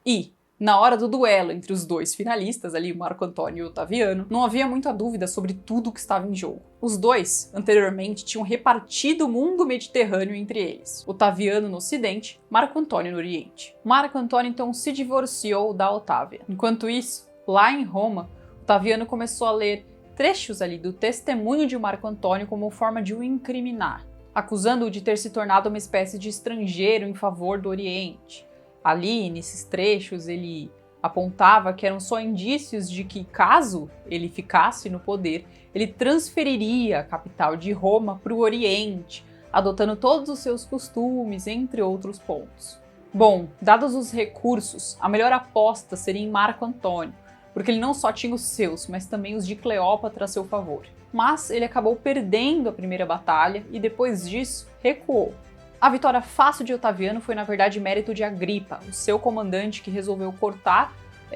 E, na hora do duelo entre os 2 finalistas, ali Marco Antônio e Otaviano, não havia muita dúvida sobre tudo o que estava em jogo. Os 2, anteriormente, tinham repartido o mundo mediterrâneo entre eles. Otaviano no ocidente, Marco Antônio no oriente. Marco Antônio então se divorciou da Otávia. Enquanto isso, lá em Roma, Otaviano começou a ler trechos ali do testemunho de Marco Antônio como forma de o incriminar, acusando-o de ter se tornado uma espécie de estrangeiro em favor do Oriente. Ali, nesses trechos, ele apontava que eram só indícios de que, caso ele ficasse no poder, ele transferiria a capital de Roma para o Oriente, adotando todos os seus costumes, entre outros pontos. Bom, dados os recursos, a melhor aposta seria em Marco Antônio, porque ele não só tinha os seus, mas também os de Cleópatra a seu favor. Mas ele acabou perdendo a primeira batalha e depois disso recuou. A vitória fácil de Otaviano foi na verdade mérito de Agripa, o seu comandante que resolveu cortar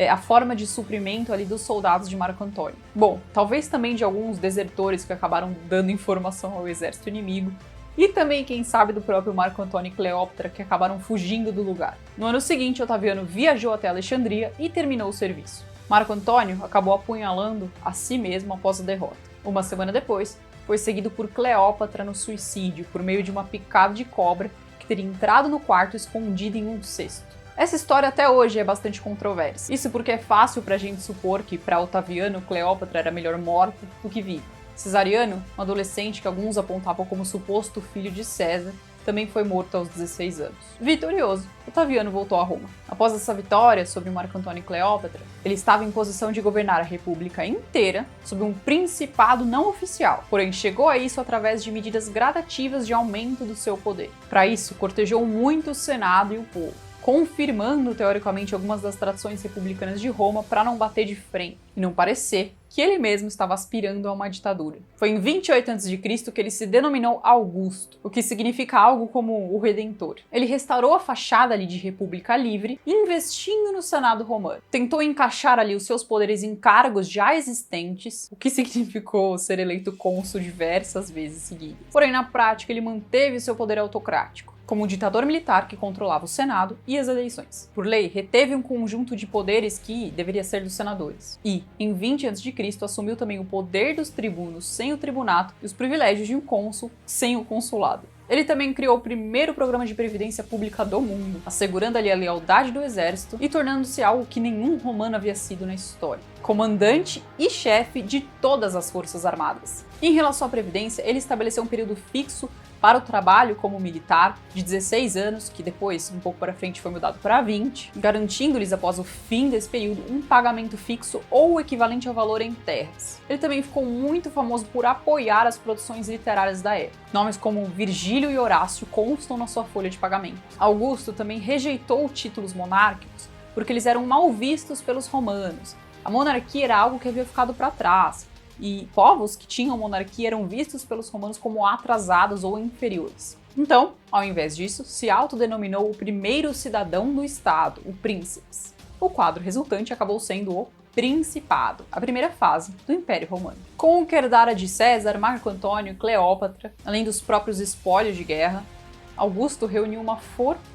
a forma de suprimento ali dos soldados de Marco Antônio. Bom, talvez também de alguns desertores que acabaram dando informação ao exército inimigo, e também, quem sabe, do próprio Marco Antônio e Cleópatra que acabaram fugindo do lugar. No ano seguinte, Otaviano viajou até Alexandria e terminou o serviço. Marco Antônio acabou apunhalando a si mesmo após a derrota. Uma semana depois, foi seguido por Cleópatra no suicídio por meio de uma picada de cobra que teria entrado no quarto escondida em um cesto. Essa história até hoje é bastante controversa. Isso porque é fácil pra gente supor que para Otaviano, Cleópatra era melhor morta do que viva. Cesariano, um adolescente que alguns apontavam como suposto filho de César, também foi morto aos 16 anos. Vitorioso, Otaviano voltou a Roma. Após essa vitória sobre Marco Antônio e Cleópatra, ele estava em posição de governar a república inteira sob um principado não oficial, porém chegou a isso através de medidas gradativas de aumento do seu poder. Para isso, cortejou muito o Senado e o povo, confirmando teoricamente algumas das tradições republicanas de Roma para não bater de frente e não parecer que ele mesmo estava aspirando a uma ditadura. Foi em 28 a.C. que ele se denominou Augusto, o que significa algo como o Redentor. Ele restaurou a fachada ali de república livre, investindo no Senado romano. Tentou encaixar ali os seus poderes em cargos já existentes, o que significou ser eleito cônsul diversas vezes seguidas. Porém, na prática, ele manteve seu poder autocrático, como um ditador militar que controlava o Senado e as eleições. Por lei, reteve um conjunto de poderes que deveria ser dos senadores. E, em 20 a.C., assumiu também o poder dos tribunos sem o tribunato e os privilégios de um cônsul sem o consulado. Ele também criou o primeiro programa de previdência pública do mundo, assegurando ali a lealdade do exército e tornando-se algo que nenhum romano havia sido na história: comandante e chefe de todas as forças armadas. Em relação à previdência, ele estabeleceu um período fixo para o trabalho como militar de 16 anos, que depois, um pouco para frente, foi mudado para 20, garantindo-lhes, após o fim desse período, um pagamento fixo ou o equivalente ao valor em terras. Ele também ficou muito famoso por apoiar as produções literárias da época. Nomes como Virgílio e Horácio constam na sua folha de pagamento. Augusto também rejeitou títulos monárquicos porque eles eram mal vistos pelos romanos. A monarquia era algo que havia ficado para trás, e povos que tinham monarquia eram vistos pelos romanos como atrasados ou inferiores. Então, ao invés disso, se autodenominou o primeiro cidadão do Estado, o príncipes. O quadro resultante acabou sendo o Principado, a primeira fase do Império Romano. Com o que herdara de César, Marco Antônio e Cleópatra, além dos próprios espólios de guerra, Augusto reuniu uma fortuna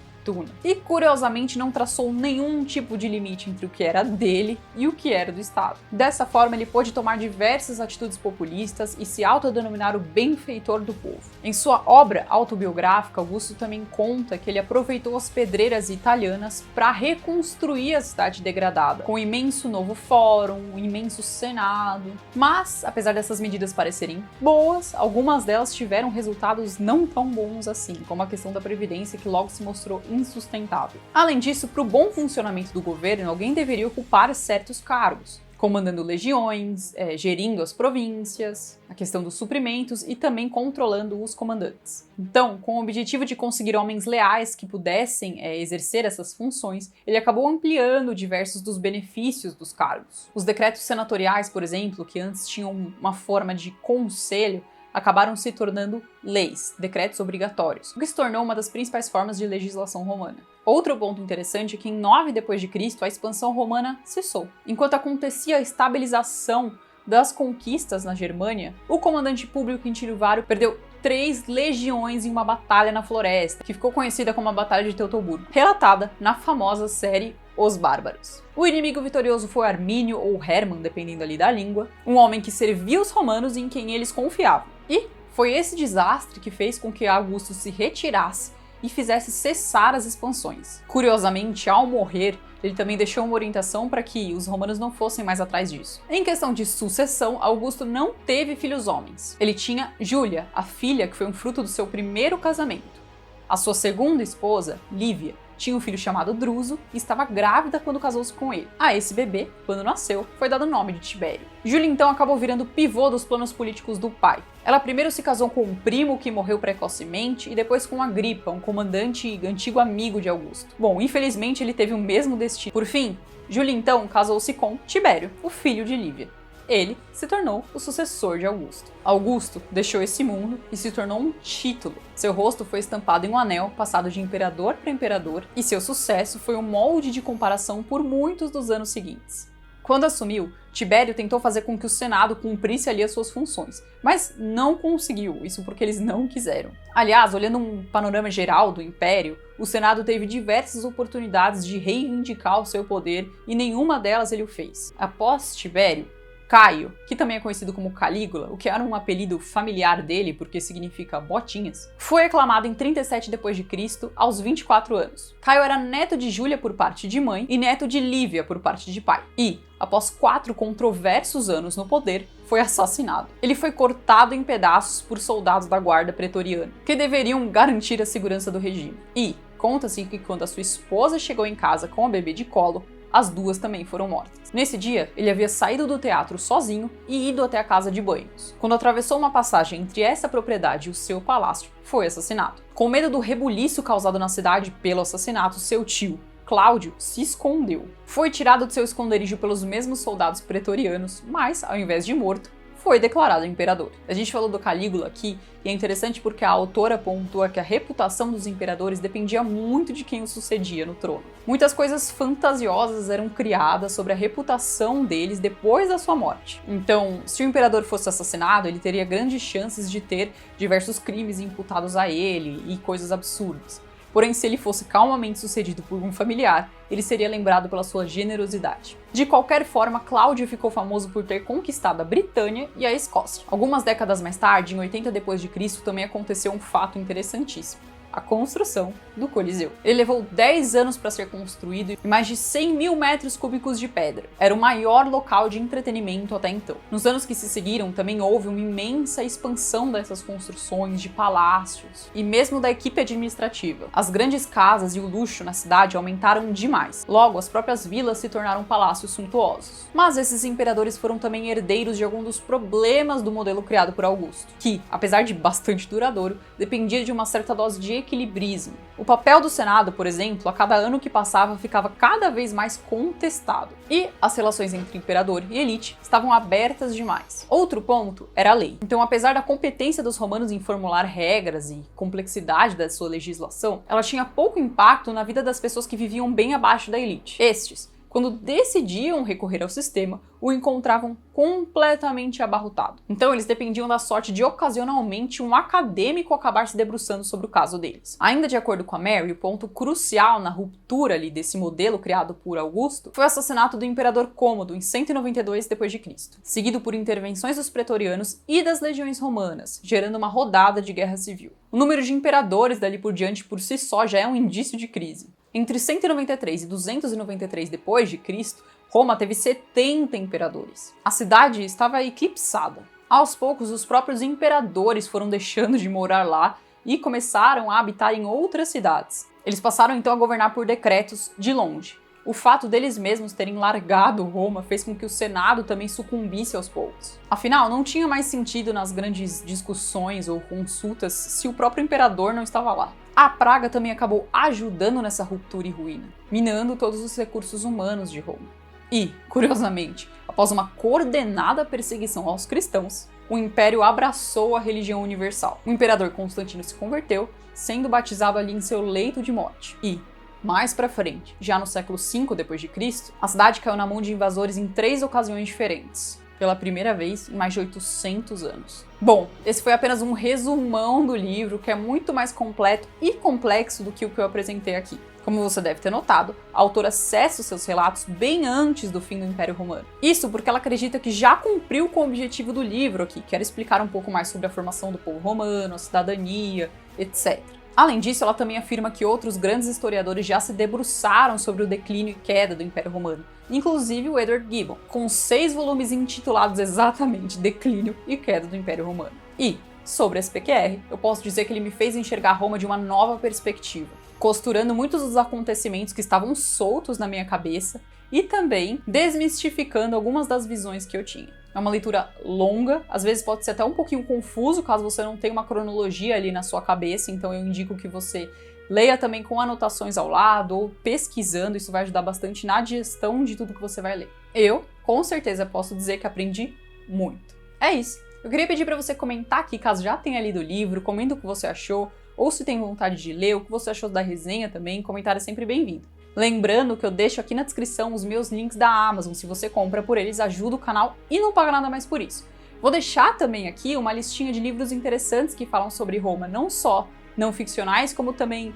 e, curiosamente, não traçou nenhum tipo de limite entre o que era dele e o que era do Estado. Dessa forma, ele pôde tomar diversas atitudes populistas e se autodenominar o benfeitor do povo. Em sua obra autobiográfica, Augusto também conta que ele aproveitou as pedreiras italianas para reconstruir a cidade degradada, com o imenso novo fórum, o imenso senado. Mas, apesar dessas medidas parecerem boas, algumas delas tiveram resultados não tão bons assim, como a questão da previdência, que logo se mostrou insustentável. Além disso, para o bom funcionamento do governo, alguém deveria ocupar certos cargos, comandando legiões, gerindo as províncias, a questão dos suprimentos e também controlando os comandantes. Então, com o objetivo de conseguir homens leais que pudessem exercer essas funções, ele acabou ampliando diversos dos benefícios dos cargos. Os decretos senatoriais, por exemplo, que antes tinham uma forma de conselho, acabaram se tornando leis, decretos obrigatórios, o que se tornou uma das principais formas de legislação romana. Outro ponto interessante é que em 9 d.C. a expansão romana cessou. Enquanto acontecia a estabilização das conquistas na Germânia, o comandante Públio Quintino Vário perdeu 3 legiões em uma batalha na floresta, que ficou conhecida como a Batalha de Teutoburgo, relatada na famosa série Os Bárbaros. O inimigo vitorioso foi Armínio ou Hermann, dependendo ali da língua, um homem que servia os romanos e em quem eles confiavam. E foi esse desastre que fez com que Augusto se retirasse e fizesse cessar as expansões. Curiosamente, ao morrer, ele também deixou uma orientação para que os romanos não fossem mais atrás disso. Em questão de sucessão, Augusto não teve filhos homens. Ele tinha Júlia, a filha que foi um fruto do seu primeiro casamento. A sua segunda esposa, Lívia, tinha um filho chamado Druso e estava grávida quando casou-se com ele. A esse bebê, quando nasceu, foi dado o nome de Tibério. Júlia então acabou virando pivô dos planos políticos do pai. Ela primeiro se casou com um primo que morreu precocemente e depois com Agripa, um comandante e antigo amigo de Augusto. Bom, infelizmente ele teve o mesmo destino. Por fim, Júlia então casou-se com Tibério, o filho de Lívia. Ele se tornou o sucessor de Augusto. Augusto deixou esse mundo e se tornou um título. Seu rosto foi estampado em um anel, passado de imperador para imperador, e seu sucesso foi um molde de comparação por muitos dos anos seguintes. Quando assumiu, Tibério tentou fazer com que o Senado cumprisse ali as suas funções, mas não conseguiu, isso porque eles não quiseram. Aliás, olhando um panorama geral do Império, o Senado teve diversas oportunidades de reivindicar o seu poder e nenhuma delas ele o fez. Após Tibério, Caio, que também é conhecido como Calígula, o que era um apelido familiar dele porque significa botinhas, foi aclamado em 37 d.C. aos 24 anos. Caio era neto de Júlia por parte de mãe e neto de Lívia por parte de pai. E, após 4 controversos anos no poder, foi assassinado. Ele foi cortado em pedaços por soldados da guarda pretoriana, que deveriam garantir a segurança do regime. E conta-se que quando a sua esposa chegou em casa com a bebê de colo, as duas também foram mortas. Nesse dia, ele havia saído do teatro sozinho e ido até a casa de banhos. Quando atravessou uma passagem entre essa propriedade e o seu palácio, foi assassinado. Com medo do rebuliço causado na cidade pelo assassinato, seu tio, Cláudio, se escondeu. Foi tirado de seu esconderijo pelos mesmos soldados pretorianos, mas, ao invés de morto, foi declarado imperador. A gente falou do Calígula aqui, e é interessante porque a autora pontua que a reputação dos imperadores dependia muito de quem o sucedia no trono. Muitas coisas fantasiosas eram criadas sobre a reputação deles depois da sua morte. Então, se o imperador fosse assassinado, ele teria grandes chances de ter diversos crimes imputados a ele e coisas absurdas. Porém, se ele fosse calmamente sucedido por um familiar, ele seria lembrado pela sua generosidade. De qualquer forma, Cláudio ficou famoso por ter conquistado a Britânia e a Escócia. Algumas décadas mais tarde, em 80 d.C., também aconteceu um fato interessantíssimo: a construção do Coliseu. Ele levou 10 anos para ser construído e mais de 100 mil metros cúbicos de pedra. Era o maior local de entretenimento até então. Nos anos que se seguiram, também houve uma imensa expansão dessas construções, de palácios e mesmo da equipe administrativa. As grandes casas e o luxo na cidade aumentaram demais. Logo, as próprias vilas se tornaram palácios suntuosos. Mas esses imperadores foram também herdeiros de alguns dos problemas do modelo criado por Augusto, que, apesar de bastante duradouro, dependia de uma certa dose de equilibrismo. O papel do Senado, por exemplo, a cada ano que passava ficava cada vez mais contestado, e as relações entre imperador e elite estavam abertas demais. Outro ponto era a lei. Então, apesar da competência dos romanos em formular regras e complexidade da sua legislação, ela tinha pouco impacto na vida das pessoas que viviam bem abaixo da elite. Estes quando decidiam recorrer ao sistema, o encontravam completamente abarrotado. Então eles dependiam da sorte de ocasionalmente um acadêmico acabar se debruçando sobre o caso deles. Ainda de acordo com a Mary, o ponto crucial na ruptura ali desse modelo criado por Augusto foi o assassinato do imperador Cômodo em 192 d.C., seguido por intervenções dos pretorianos e das legiões romanas, gerando uma rodada de guerra civil. O número de imperadores dali por diante por si só já é um indício de crise. Entre 193 e 293 d.C., Roma teve 70 imperadores. A cidade estava eclipsada. Aos poucos, os próprios imperadores foram deixando de morar lá e começaram a habitar em outras cidades. Eles passaram então a governar por decretos de longe. O fato deles mesmos terem largado Roma fez com que o Senado também sucumbisse aos poucos. Afinal, não tinha mais sentido nas grandes discussões ou consultas se o próprio imperador não estava lá. A praga também acabou ajudando nessa ruptura e ruína, minando todos os recursos humanos de Roma. E, curiosamente, após uma coordenada perseguição aos cristãos, o império abraçou a religião universal. O imperador Constantino se converteu, sendo batizado ali em seu leito de morte. E, mais pra frente, já no século V d.C., a cidade caiu na mão de invasores em 3 ocasiões diferentes, pela primeira vez em mais de 800 anos. Bom, esse foi apenas um resumão do livro, que é muito mais completo e complexo do que o que eu apresentei aqui. Como você deve ter notado, a autora cessa os seus relatos bem antes do fim do Império Romano. Isso porque ela acredita que já cumpriu com o objetivo do livro aqui, que era explicar um pouco mais sobre a formação do povo romano, a cidadania, etc. Além disso, ela também afirma que outros grandes historiadores já se debruçaram sobre o declínio e queda do Império Romano, inclusive o Edward Gibbon, com 6 volumes intitulados exatamente Declínio e Queda do Império Romano. E, sobre esse PQR, eu posso dizer que ele me fez enxergar Roma de uma nova perspectiva, costurando muitos dos acontecimentos que estavam soltos na minha cabeça e também desmistificando algumas das visões que eu tinha. É uma leitura longa, às vezes pode ser até um pouquinho confuso caso você não tenha uma cronologia ali na sua cabeça, então eu indico que você leia também com anotações ao lado ou pesquisando, isso vai ajudar bastante na digestão de tudo que você vai ler. Eu, com certeza, posso dizer que aprendi muito. É isso. Eu queria pedir para você comentar aqui, caso já tenha lido o livro, comenta o que você achou, ou se tem vontade de ler, o que você achou da resenha também, comentário é sempre bem-vindo. Lembrando que eu deixo aqui na descrição os meus links da Amazon, se você compra por eles, ajuda o canal e não paga nada mais por isso. Vou deixar também aqui uma listinha de livros interessantes que falam sobre Roma, não só não ficcionais, como também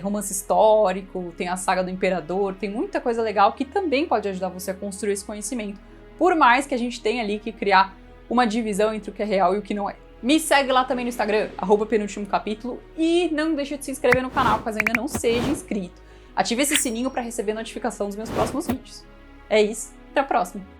romance histórico, tem a saga do Imperador, tem muita coisa legal que também pode ajudar você a construir esse conhecimento, por mais que a gente tenha ali que criar uma divisão entre o que é real e o que não é. Me segue lá também no Instagram, @penultimocapítulo, e não deixe de se inscrever no canal caso ainda não seja inscrito. Ative esse sininho para receber notificação dos meus próximos vídeos. É isso, até a próxima!